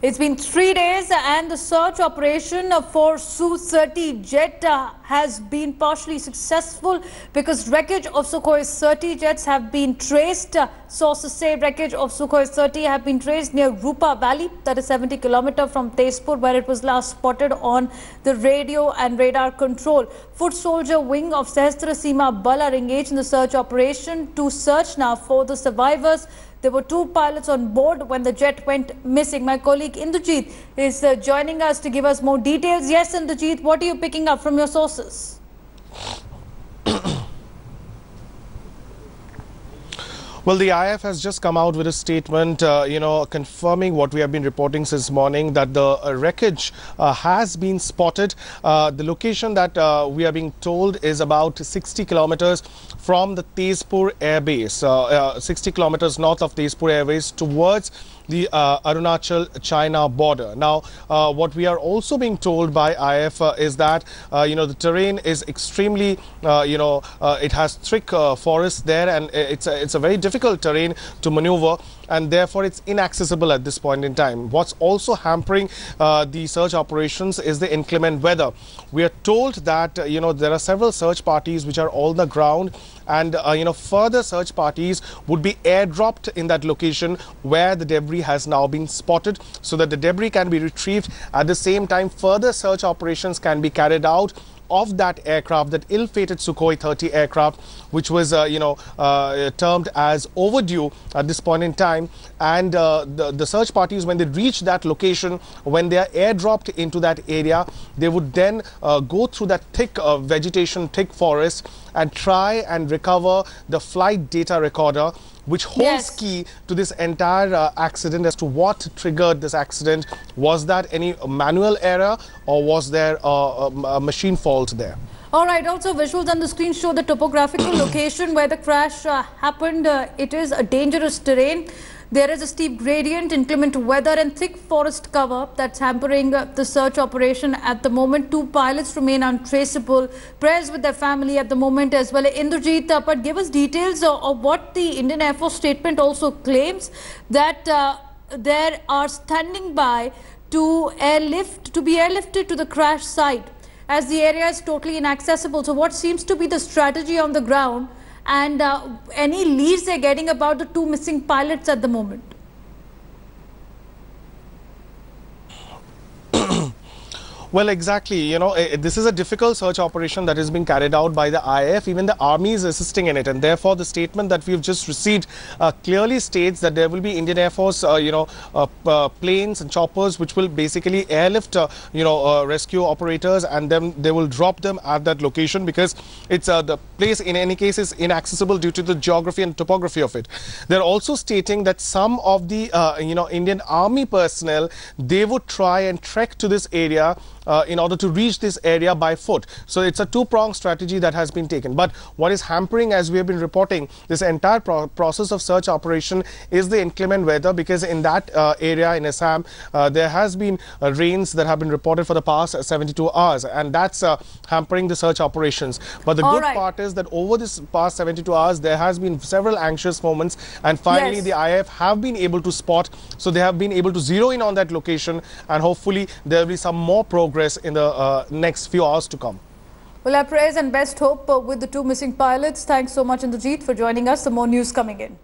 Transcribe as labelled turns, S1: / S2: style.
S1: It's been 3 days and the search operation for Su-30 jet has been partially successful because wreckage of Sukhoi 30 jets have been traced. Sources say wreckage of Sukhoi 30 have been traced near Rupa Valley, that is 70 km from Tezpur, where it was last spotted on the radio and radar control. Foot soldier wing of Sahastra Seema Bal are engaged in the search operation to search now for the survivors. There were 2 pilots on board when the jet went missing. My colleague Indrajit is joining us to give us more details. Yes, Indrajit, what are you picking up from your sources?
S2: Well, the IF has just come out with a statement, confirming what we have been reporting since morning, that the wreckage has been spotted. The location that we are being told is about 60 kilometers from the Tezpur Air Base, 60 kilometers north of Tezpur Air Base towards the Arunachal China border. Now, what we are also being told by IF is that, the terrain is extremely, it has thick forests there, and it's a very difficult terrain to maneuver, and therefore it's inaccessible at this point in time. What's also hampering the search operations is the inclement weather. We are told that, there are several search parties which are on the ground, and further search parties would be airdropped in that location where the debris has now been spotted, so that the debris can be retrieved. At the same time, further search operations can be carried out of that aircraft, that ill-fated Sukhoi 30 aircraft, which was, termed as overdue at this point in time. And the search parties, when they reach that location, when they are airdropped into that area, they would then go through that thick vegetation, thick forest, and try and recover the flight data recorder, which holds key to this entire accident as to what triggered this accident. Was that any manual error, or was there a machine fault there?
S1: All right. Also, visuals on the screen show the topographical location where the crash happened. It is a dangerous terrain. There is a steep gradient, inclement weather and thick forest cover that's hampering the search operation at the moment. 2 pilots remain untraceable. Prayers with their family at the moment as well. Indrajit, but give us details of what the Indian Air Force statement also claims, that there are standing by to be airlifted to the crash site, as the area is totally inaccessible. So what seems to be the strategy on the ground, and any leads they're getting about the 2 missing pilots at the moment?
S2: Well, exactly. This is a difficult search operation that is being carried out by the IF. Even the army is assisting in it, and therefore the statement that we've just received clearly states that there will be Indian Air Force, planes and choppers which will basically airlift, rescue operators, and then they will drop them at that location, because it's the place in any case is inaccessible due to the geography and topography of it. They're also stating that some of the, Indian Army personnel, they would try and trek to this area in order to reach this area by foot. So it's a 2-pronged strategy that has been taken. But what is hampering, as we have been reporting, this entire process of search operation is the inclement weather, because in that area in Assam, there has been rains that have been reported for the past 72 hours, and that's hampering the search operations. But the good part is that over this past 72 hours, there has been several anxious moments, and finally the IF have been able to spot, so they have been able to zero in on that location, and hopefully there will be some more progress in the next few hours to come.
S1: Well, our prayers and best hope with the 2 missing pilots. Thanks so much, Indrajit, for joining us. Some more news coming in.